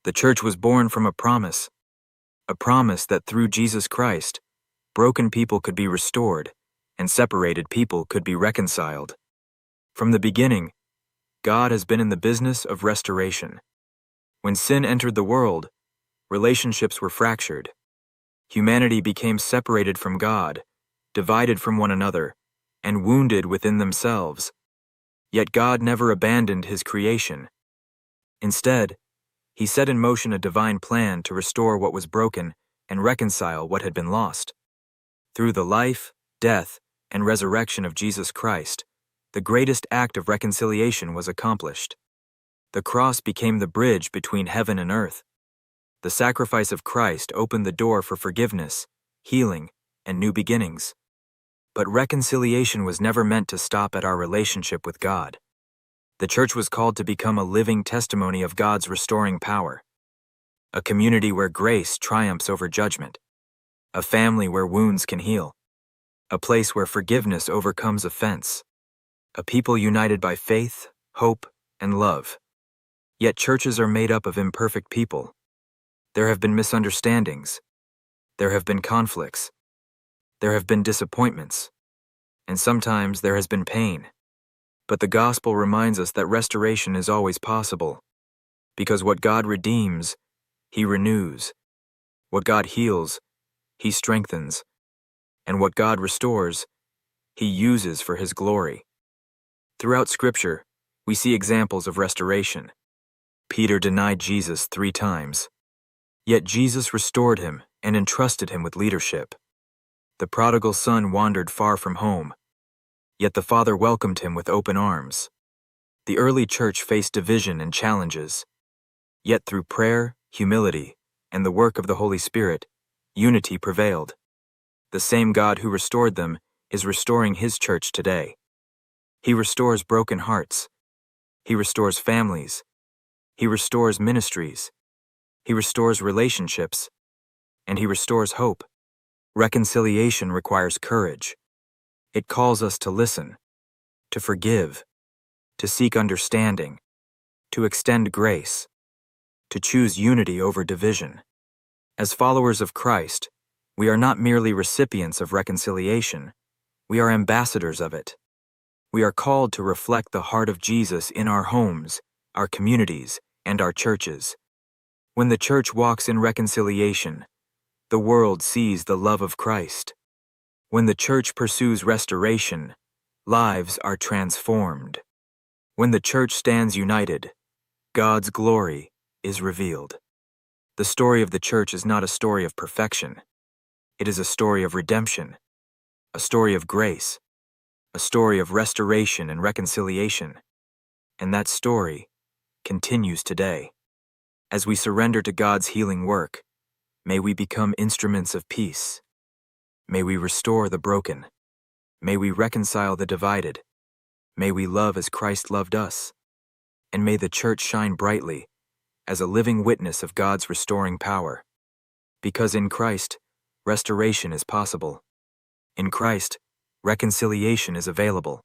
The church was born from a promise that through Jesus Christ, broken people could be restored and separated people could be reconciled. From the beginning, God has been in the business of restoration. When sin entered the world, relationships were fractured. Humanity became separated from God, divided from one another, and wounded within themselves. Yet God never abandoned His creation. Instead, He set in motion a divine plan to restore what was broken and reconcile what had been lost. Through the life, death, and resurrection of Jesus Christ, the greatest act of reconciliation was accomplished. The cross became the bridge between heaven and earth. The sacrifice of Christ opened the door for forgiveness, healing, and new beginnings. But reconciliation was never meant to stop at our relationship with God. The church was called to become a living testimony of God's restoring power. A community where grace triumphs over judgment. A family where wounds can heal. A place where forgiveness overcomes offense. A people united by faith, hope, and love. Yet churches are made up of imperfect people. There have been misunderstandings. There have been conflicts. There have been disappointments. And sometimes there has been pain. But the gospel reminds us that restoration is always possible. Because what God redeems, He renews. What God heals, He strengthens. And what God restores, He uses for His glory. Throughout Scripture, we see examples of restoration. Peter denied Jesus 3 times. Yet Jesus restored him and entrusted him with leadership. The prodigal son wandered far from home. Yet the Father welcomed him with open arms. The early church faced division and challenges. Yet through prayer, humility, and the work of the Holy Spirit, unity prevailed. The same God who restored them is restoring His church today. He restores broken hearts. He restores families. He restores ministries. He restores relationships. And He restores hope. Reconciliation requires courage. It calls us to listen, to forgive, to seek understanding, to extend grace, to choose unity over division. As followers of Christ, we are not merely recipients of reconciliation, we are ambassadors of it. We are called to reflect the heart of Jesus in our homes, our communities, and our churches. When the church walks in reconciliation, the world sees the love of Christ. When the church pursues restoration, lives are transformed. When the church stands united, God's glory is revealed. The story of the church is not a story of perfection. It is a story of redemption, a story of grace, a story of restoration and reconciliation. And that story continues today. As we surrender to God's healing work, may we become instruments of peace. May we restore the broken. May we reconcile the divided. May we love as Christ loved us. And may the church shine brightly as a living witness of God's restoring power. Because in Christ, restoration is possible. In Christ, reconciliation is available.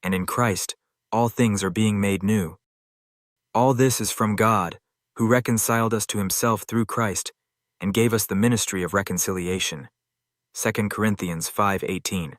And in Christ, all things are being made new. All this is from God, who reconciled us to Himself through Christ and gave us the ministry of reconciliation. 2 Corinthians 5:18.